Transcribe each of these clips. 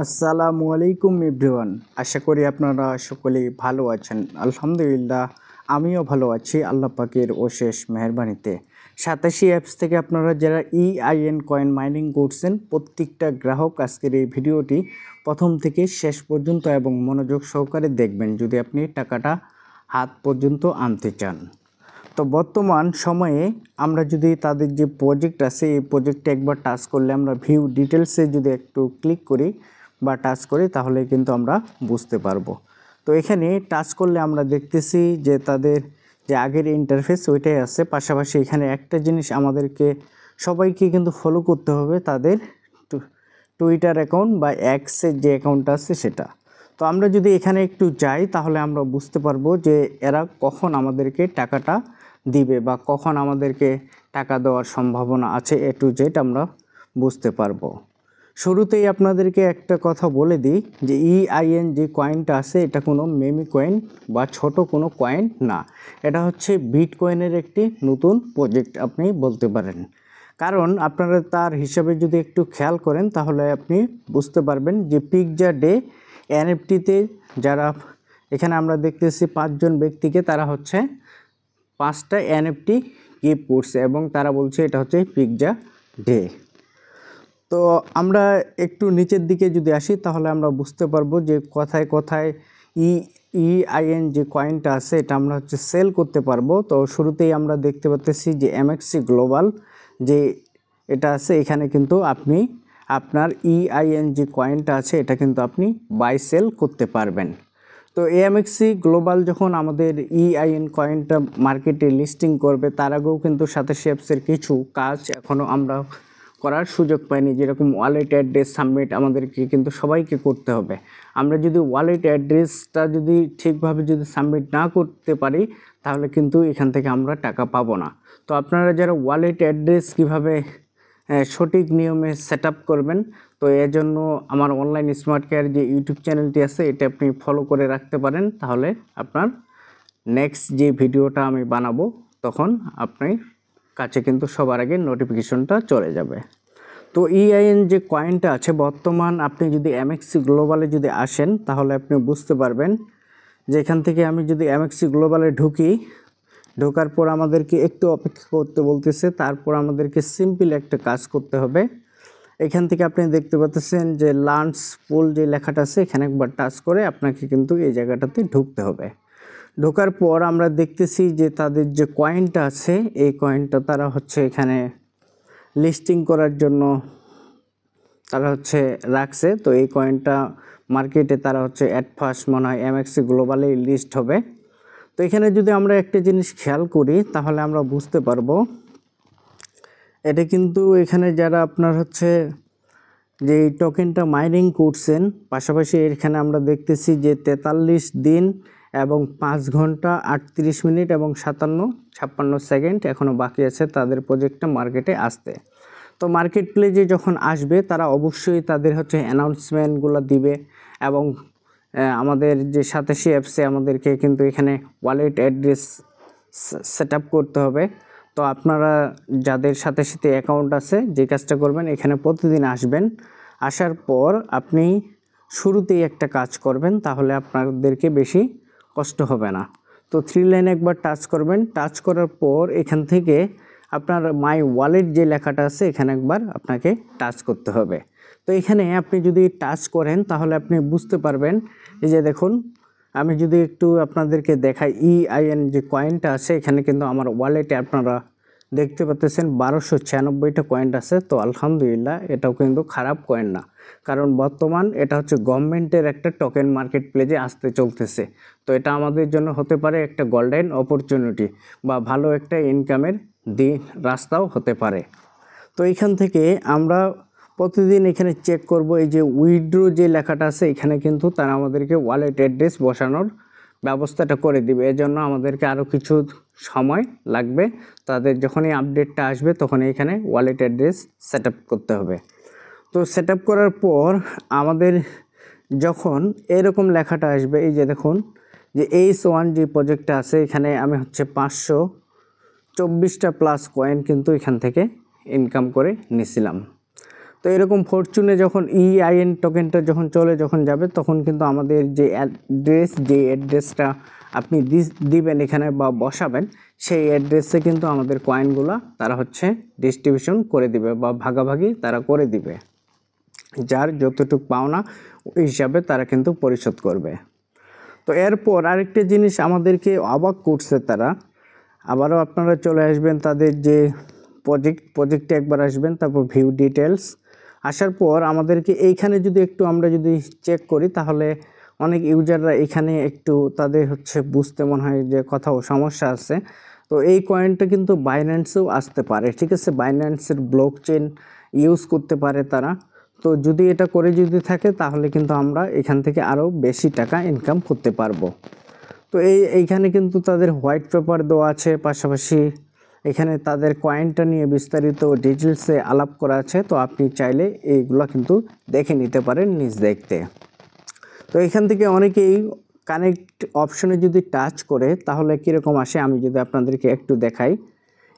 আসসালামু আলাইকুম এভরিওয়ান। আশা করি আপনারা সকলেই ভালো আছেন। আলহামদুলিল্লাহ আমিও ভালো আছি আল্লাহ পাকের অশেষ মেহেরবানিতে। 87 অ্যাপস থেকে আপনারা যারা EIN কয়েন মাইনিং করছেন প্রত্যেকটা গ্রাহক আজকের এই ভিডিওটি প্রথম থেকে শেষ পর্যন্ত এবং মনোযোগ সহকারে দেখবেন যদি আপনি টাকাটা হাত পর্যন্ত আনতে চান। তো বর্তমান সময়ে আমরা যদি তাদের যে প্রজেক্ট আছে এই প্রজেক্টে একবার টাচ করলে আমরা ভিউ ডিটেলসে যদি একটু ক্লিক করি বা টাচ করি তাহলে কিন্তু আমরা বুঝতে পারবো। তো এখানে টাচ করলে আমরা দেখতেছি যে তাদের যে আগের ইন্টারফেস ওইটাই আছে, পাশাপাশি এখানে একটা জিনিস আমাদেরকে সবাইকে কিন্তু ফলো করতে হবে, তাদের টুইটার অ্যাকাউন্ট বা এক্সের যে অ্যাকাউন্ট আছে সেটা। তো আমরা যদি এখানে একটু যাই তাহলে আমরা বুঝতে পারবো যে এরা কখন আমাদেরকে টাকাটা দিবে বা কখন আমাদেরকে টাকা দেওয়ার সম্ভাবনা আছে, A to Z আমরা বুঝতে পারবো। শুরুতেই আপনাদেরকে একটা কথা বলে দিই যে EIN যে কয়েনটা আছে এটা কোনো মেমি কয়েন বা ছোট কোনো কয়েন না, এটা হচ্ছে বিটকয়েনের একটি নতুন প্রজেক্ট আপনি বলতে পারেন। কারণ আপনারা তার হিসাবে যদি একটু খেয়াল করেন তাহলে আপনি বুঝতে পারবেন যে পিৎজা ডে NFTতে যারা এখানে আমরা দেখতেছি 5 জন ব্যক্তিকে, তারা হচ্ছে 5টা NFT গিফট করছে এবং তারা বলছে এটা হচ্ছে পিৎজা ডে। তো আমরা একটু নিচের দিকে যদি আসি তাহলে আমরা বুঝতে পারবো যে কোথায় কোথায় EIN যে কয়েনটা আছে এটা আমরা হচ্ছে সেল করতে পারবো। তো শুরুতেই আমরা দেখতে পাচ্ছি যে MXC গ্লোবাল যে এটা আছে, এখানে কিন্তু আপনি আপনার EIN যে কয়েনটা আছে এটা কিন্তু আপনি বাই সেল করতে পারবেন। তো AMXC গ্লোবাল যখন আমাদের EIN কয়েনটা মার্কেটে লিস্টিং করবে তার আগেও কিন্তু 87 অ্যাপসের কিছু কাজ এখনও আমরা করার সুযোগ পাইনি, যেরকম ওয়ালেট অ্যাড্রেস সাবমিট আমাদেরকে কিন্তু সবাইকে করতে হবে। আমরা যদি ওয়ালেট অ্যাড্রেসটা যদি ঠিকভাবে যদি সাবমিট না করতে পারি তাহলে কিন্তু এখান থেকে আমরা টাকা পাবো না। তো আপনারা যারা ওয়ালেট অ্যাড্রেস কীভাবে সঠিক নিয়মে সেট আপ করবেন, তো এর জন্য আমার অনলাইন স্মার্ট কেয়ার যে ইউটিউব চ্যানেলটি আছে এটা আপনি ফলো করে রাখতে পারেন, তাহলে আপনার নেক্সট যে ভিডিওটা আমি বানাবো তখন আপনি কাছে কিন্তু সবার আগে নোটিফিকেশনটা চলে যাবে। তো EIN যে কয়েনটা আছে বর্তমান আপনি যদি MXC গ্লোবালে যদি আসেন তাহলে আপনি বুঝতে পারবেন যে এখান থেকে আমি যদি MXC গ্লোবালে ঢুকি, ঢোকার পর আমাদেরকে একটু অপেক্ষা করতে বলতেছে, তারপর আমাদেরকে সিম্পল একটা কাজ করতে হবে। এখান থেকে আপনি দেখতে পাচ্ছেন যে লাঞ্চ পুল যে লেখাটা আছে এখানে একবার টাচ করে আপনাকে কিন্তু এই জায়গাটাতে ঢুকতে হবে। ঢোকার পর আমরা দেখতেছি যে তাদের যে কয়েনটা আছে এই কয়েনটা তারা হচ্ছে এখানে লিস্টিং করার জন্য তারা হচ্ছে রাখছে। তো এই কয়েনটা মার্কেটে তারা হচ্ছে অ্যাট ফার্স্ট মনে হয় MXC গ্লোবালে লিস্ট হবে। তো এখানে যদি আমরা একটা জিনিস খেয়াল করি তাহলে আমরা বুঝতে পারবো এটা কিন্তু এখানে যারা আপনার হচ্ছে যে এই টোকেনটা মাইনিং করছেন, পাশাপাশি এখানে আমরা দেখতেছি যে 43 দিন এবং 5 ঘন্টা 38 মিনিট এবং 56 সেকেন্ড এখনও বাকি আছে তাদের প্রজেক্টটা মার্কেটে আসতে। তো মার্কেট প্লেসে যখন আসবে তারা অবশ্যই তাদের হচ্ছে অ্যানাউন্সমেন্টগুলো দিবে এবং আমাদের যে 87 অ্যাপসে আমাদেরকে কিন্তু এখানে ওয়ালেট অ্যাড্রেস সেট আপ করতে হবে। তো আপনারা যাদের সাথে সাথে অ্যাকাউন্ট আছে যে কাজটা করবেন এখানে প্রতিদিন আসবেন, আসার পর আপনি শুরুতেই একটা কাজ করবেন তাহলে আপনাদেরকে বেশি কষ্ট হবে না। তো 3 লাইনে একবার টাচ করবেন, টাচ করার পর এখান থেকে আপনার মাই ওয়ালেট যে লেখাটা আছে এখানে একবার আপনাকে টাচ করতে হবে। তো এখানে আপনি যদি টাচ করেন তাহলে আপনি বুঝতে পারবেন, এই যে দেখুন আমি যদি একটু আপনাদেরকে দেখাই EIN যে কয়েনটা আছে এখানে কিন্তু আমার ওয়ালেটে আপনারা দেখতে পাচ্ছেন 1296টা কয়েন আছে। তো আলহামদুলিল্লাহ এটাও কিন্তু খারাপ কয়েন না, কারণ বর্তমান এটা হচ্ছে গভর্নমেন্টের একটা টোকেন মার্কেট প্লেসে আসতে চলতেছে। তো এটা আমাদের জন্য হতে পারে একটা গোল্ডেন অপরচুনিটি বা ভালো একটা ইনকামের রাস্তাও হতে পারে। তো এখান থেকে আমরা প্রতিদিন এখানে চেক করব, এই যে উইথড্র যে লেখাটা আছে এখানে কিন্তু তারা আমাদেরকে ওয়ালেট অ্যাড্রেস বসানোর ব্যবস্থাটা করে দিবে। এজন্য আমাদেরকে আরও কিছু সময় লাগবে, তাদের যখনই আপডেটটা আসবে তখন এখানে ওয়ালেট অ্যাড্রেস সেট আপ করতে হবে। তো সেট আপ করার পর আমাদের যখন এরকম লেখাটা আসবে, এই যে দেখুন যে H1 যে প্রজেক্টটা আছে এখানে আমি হচ্ছে 524টা প্লাস কয়েন কিন্তু এখান থেকে ইনকাম করে নিয়েছিলাম। তো তো এরকম ফরচুনে যখন EIN টোকেনটা যখন যাবে তখন কিন্তু আমাদের যে অ্যাড্রেসটা আপনি দিবেন এখানে বা বসাবেন, সেই অ্যাড্রেসে কিন্তু আমাদের কয়েনগুলো তারা হচ্ছে ডিস্ট্রিবিউশন করে দিবে বা ভাগাভাগি তারা করে দিবে। যার যতটুকু পাওনা ওই হিসাবে তারা কিন্তু পরিশোধ করবে। তো এরপর আরেকটা জিনিস আমাদেরকে অবাক করছে তারা, আবারও আপনারা চলে আসবেন তাদের যে প্রজেক্টে একবার আসবেন, তারপর ভিউ ডিটেলস আসার পর আমাদেরকে এইখানে যদি একটু আমরা যদি চেক করি তাহলে অনেক ইউজাররা এখানে একটু তাদের হচ্ছে বুঝতে মনে হয় যে কোথাও সমস্যা আছে। তো এই কয়েনটা কিন্তু বাইন্যান্সেও আসতে পারে, ঠিক আছে, বাইন্যান্সের ব্লকচেন ইউজ করতে পারে তারা। তো যদি এটা করে যদি থাকে তাহলে কিন্তু আমরা এখান থেকে আরও বেশি টাকা ইনকাম করতে পারবো। তো এইখানে কিন্তু তাদের হোয়াইট পেপার দেওয়া আছে, পাশাপাশি এখানে তাদের কয়েনটা নিয়ে বিস্তারিত ডিটেলসে আলাপ করা আছে। তো আপনি চাইলে এইগুলো কিন্তু দেখে নিতে পারেন নিজ দেখতে। তো এখান থেকে অনেকেই কানেক্ট অপশনে যদি টাচ করে তাহলে কীরকম আসে আমি যদি আপনাদেরকে একটু দেখাই।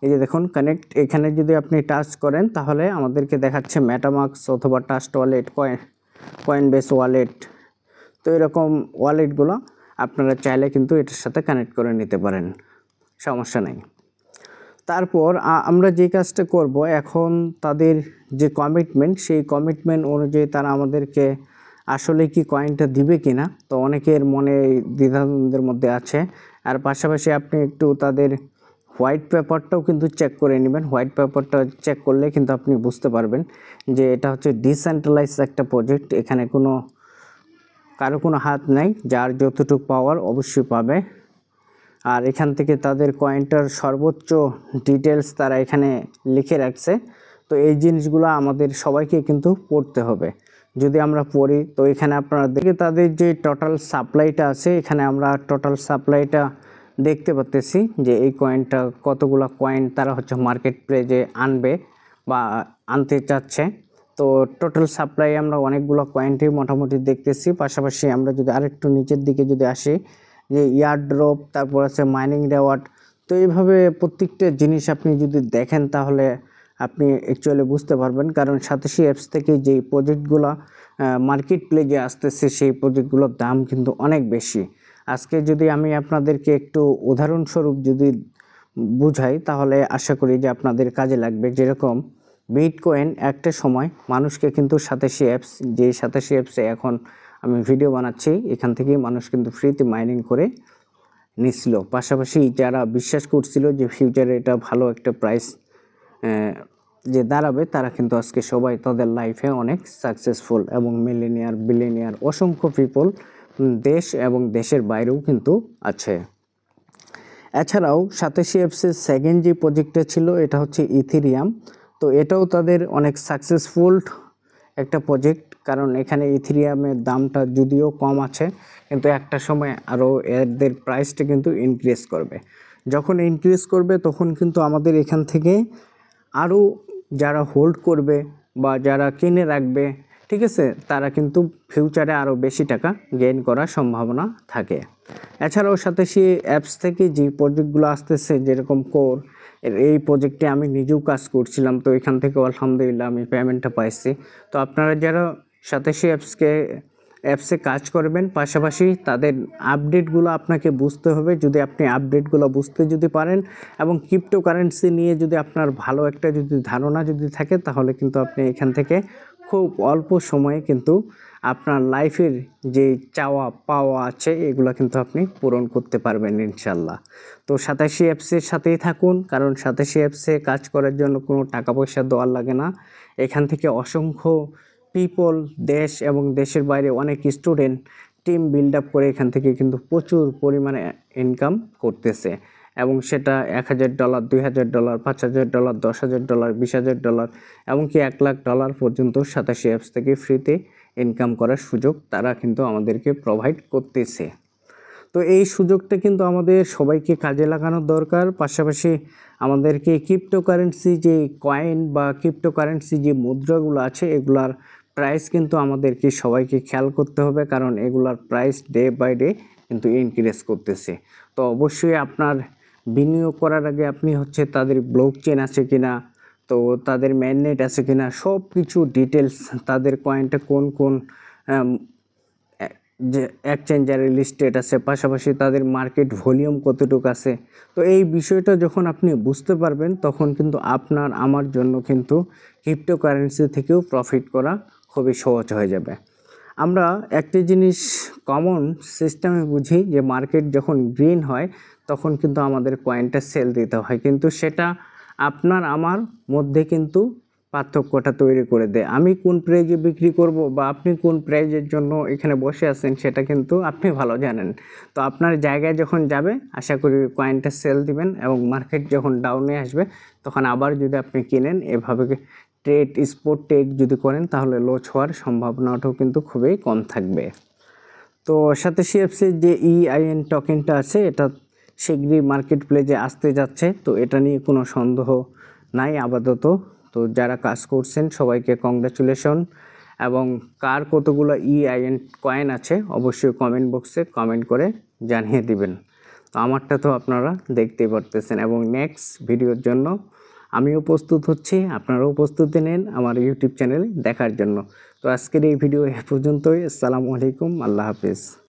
এই যে দেখুন কানেক্ট, এখানে যদি আপনি টাচ করেন তাহলে আমাদেরকে দেখাচ্ছে মেটামাস্ক অথবা ট্রাস্ট ওয়ালেট, কয়েনবেস ওয়ালেট। তো এরকম ওয়ালেটগুলো আপনারা চাইলে কিন্তু এটার সাথে কানেক্ট করে নিতে পারেন, সমস্যা নেই। তারপর আমরা যে কাজটা করব এখন, তাদের যে কমিটমেন্ট সেই কমিটমেন্ট অনুযায়ী তারা আমাদেরকে আসলে কি কয়েনটা দিবে কিনা, তো অনেকের মনে দ্বিধাদ্বন্দ্বের মধ্যে আছে। আর পাশাপাশি আপনি একটু তাদের হোয়াইট পেপারটাও কিন্তু চেক করে নেবেন। হোয়াইট পেপারটা চেক করলে কিন্তু আপনি বুঝতে পারবেন যে এটা হচ্ছে ডিসেন্ট্রালাইজ একটা প্রজেক্ট, এখানে কারো কোনো হাত নাই, যার যতটুকু পাওয়ার অবশ্যই পাবে। আর এখান থেকে তাদের কয়েনটার সর্বোচ্চ ডিটেলস তারা এখানে লিখে রাখছে। তো এই জিনিসগুলো আমাদের সবাইকে কিন্তু পড়তে হবে। যদি আমরা পড়ি তো এখানে আপনারা দেখে তাদের যে টোটাল সাপ্লাইটা আছে, এখানে আমরা টোটাল সাপ্লাইটা দেখতে পাচ্ছি যে এই কয়েনটা কতগুলো কয়েন তারা হচ্ছে মার্কেট প্লেসে আনবে বা আনতে চাচ্ছে। তো টোটাল সাপ্লাই আমরা অনেকগুলো কয়েনটি মোটামুটি দেখতেছি। পাশাপাশি আমরা যদি আরেকটু নিচের দিকে যদি আসি, যে ইয়ারড্রপ, তারপর আছে মাইনিং রেওয়ার্ড। তো এইভাবে প্রত্যেকটা জিনিস আপনি যদি দেখেন তাহলে আপনি অ্যাকচুয়ালি বুঝতে পারবেন, কারণ সাতোশি অ্যাপস থেকে যেই প্রজেক্টগুলো মার্কেট প্লেসে আসতেছে সেই প্রজেক্টগুলোর দাম কিন্তু অনেক বেশি। আজকে যদি আমি আপনাদেরকে একটু উদাহরণস্বরূপ যদি বুঝাই তাহলে আশা করি যে আপনাদের কাজে লাগবে। যেরকম বিটকয়েন একটা সময় মানুষকে কিন্তু সাতোশি অ্যাপসে এখন আমি ভিডিও বানাচ্ছি, এখান থেকেই মানুষ কিন্তু ফ্রিতে মাইনিং করে নিছিল। পাশাপাশি যারা বিশ্বাস করছিল যে ফিউচারে এটা ভালো একটা প্রাইস যে দাঁড়াবে, তারা কিন্তু আজকে সবাই তাদের লাইফে অনেক সাকসেসফুল এবং বিলিয়নিয়ার অসংখ্য পিপল দেশ এবং দেশের বাইরেও কিন্তু আছে। এছাড়াও সাতোশি অ্যাপসের সেকেন্ড যে প্রজেক্টটা ছিল এটা হচ্ছে ইথেরিয়াম। তো এটাও তাদের অনেক সাকসেসফুল একটা প্রজেক্ট, কারণ এখানে ইথেরিয়ামের দামটা যদিও কম আছে কিন্তু একটা সময় আরও এদের প্রাইসটা কিন্তু ইনক্রিজ করবে। যখন ইনক্রিজ করবে তখন কিন্তু আমাদের এখান থেকে আরও যারা হোল্ড করবে বা যারা কিনে রাখবে, ঠিক আছে, তারা কিন্তু ফিউচারে আরও বেশি টাকা গেইন করার সম্ভাবনা থাকে। এছাড়াও সাতোশি অ্যাপস থেকে যে প্রজেক্টগুলো আসতেছে যেরকম কোর, এই প্রজেক্টে আমি নিজেও কাজ করছিলাম। তো এখান থেকে আলহামদুলিল্লাহ আমি পেমেন্টটা পাইছি। তো আপনারা যারা সাতোশি অ্যাপসে কাজ করবেন, পাশাপাশি তাদের আপডেটগুলো আপনাকে বুঝতে হবে। যদি আপনি আপডেটগুলো বুঝতে যদি পারেন এবং ক্রিপ্টোকারেন্সি নিয়ে যদি আপনার ভালো একটা যদি ধারণা যদি থাকে তাহলে কিন্তু আপনি এখান থেকে খুব অল্প সময়ে কিন্তু আপনার লাইফের যে চাওয়া পাওয়া আছে এগুলো কিন্তু আপনি পূরণ করতে পারবেন ইনশাল্লাহ। তো সাতোশি অ্যাপসের সাথেই থাকুন, কারণ সাতোশি অ্যাপসে কাজ করার জন্য কোনো টাকা পয়সা দেওয়ার লাগে না। এখান থেকে অসংখ্য পিপল দেশ এবং দেশের বাইরে অনেক স্টুডেন্ট টিম বিল্ড আপ করে এখান থেকে কিন্তু প্রচুর পরিমাণে ইনকাম করতেছে, এবং সেটা $1000, $2000, $5000, $10,000, $20,000 এমনকি $1,00,000 পর্যন্ত সাতোশি অ্যাপস থেকে ফ্রিতে ইনকাম করার সুযোগ তারা কিন্তু আমাদেরকে প্রোভাইড করতেছে। তো এই সুযোগটা কিন্তু আমাদের সবাইকে কাজে লাগানোর দরকার। পাশাপাশি আমাদেরকে ক্রিপ্টোকারেন্সি যে কয়েন বা ক্রিপ্টোকারেন্সি যে মুদ্রাগুলো আছে এগুলার প্রাইস কিন্তু আমাদেরকে সবাইকে খেয়াল করতে হবে, কারণ এগুলার প্রাইস ডে বাই ডে কিন্তু ইনক্রিজ করতেছে। তো অবশ্যই আপনার বিনিয়োগ করার আগে আপনি হচ্ছে তাদের ব্লকচেন আছে কিনা তো তাদের ম্যান্ডেট আছে কিনা সব কিছু ডিটেলস, তাদের কয়েনটা কোন কোন যে এক্সচেঞ্জারে লিস্টেড আছে, পাশাপাশি তাদের মার্কেট ভলিউম কতটুকু আছে। তো এই বিষয়টা যখন আপনি বুঝতে পারবেন তখন কিন্তু আপনার আমার জন্য কিন্তু ক্রিপ্টোকারেন্সি থেকেও প্রফিট করা খুবই সহজ হয়ে যাবে। আমরা একটি জিনিস কমন সিস্টেমে বুঝি যে মার্কেট যখন গ্রিন হয় তখন কিন্তু আমাদের কয়েনটা সেল দিতে হয়, কিন্তু সেটা আপনার আমার মধ্যে কিন্তু পার্থক্যটা তৈরি করে দেয়। আমি কোন প্রাইজে বিক্রি করব বা আপনি কোন প্রাইজের জন্য এখানে বসে আছেন সেটা কিন্তু আপনি ভালো জানেন। তো আপনার জায়গায় যখন যাবে আশা করি কয়েনটা সেল দিবেন, এবং মার্কেট যখন ডাউনে আসবে তখন আবার যদি আপনি কিনেন, এভাবে ট্রেড স্পট ট্রেড যদি করেন তাহলে লস হওয়ার সম্ভাবনাটাও কিন্তু খুবই কম থাকবে। তো সাথে সিএফসির যে EIN টোকেনটা আছে এটা শীঘ্রই মার্কেট প্লেসে আসতে যাচ্ছে, তো এটা নিয়ে কোনো সন্দেহ নাই আপাতত। তো যারা কাজ করছেন সবাইকে কংগ্রাচুলেশন, এবং কার কতগুলো EIN কয়েন আছে অবশ্যই কমেন্ট বক্সে কমেন্ট করে জানিয়ে দিবেন। তো আমারটা তো আপনারা দেখতেই পারতেছেন, এবং নেক্সট ভিডিওর জন্য আমিও প্রস্তুত হচ্ছি, আপনারাও প্রস্তুতি নেন আমার ইউটিউব চ্যানেলে দেখার জন্য। তো আজকের এই ভিডিও এ পর্যন্তই। আসসালামু আলাইকুম, আল্লাহ হাফিজ।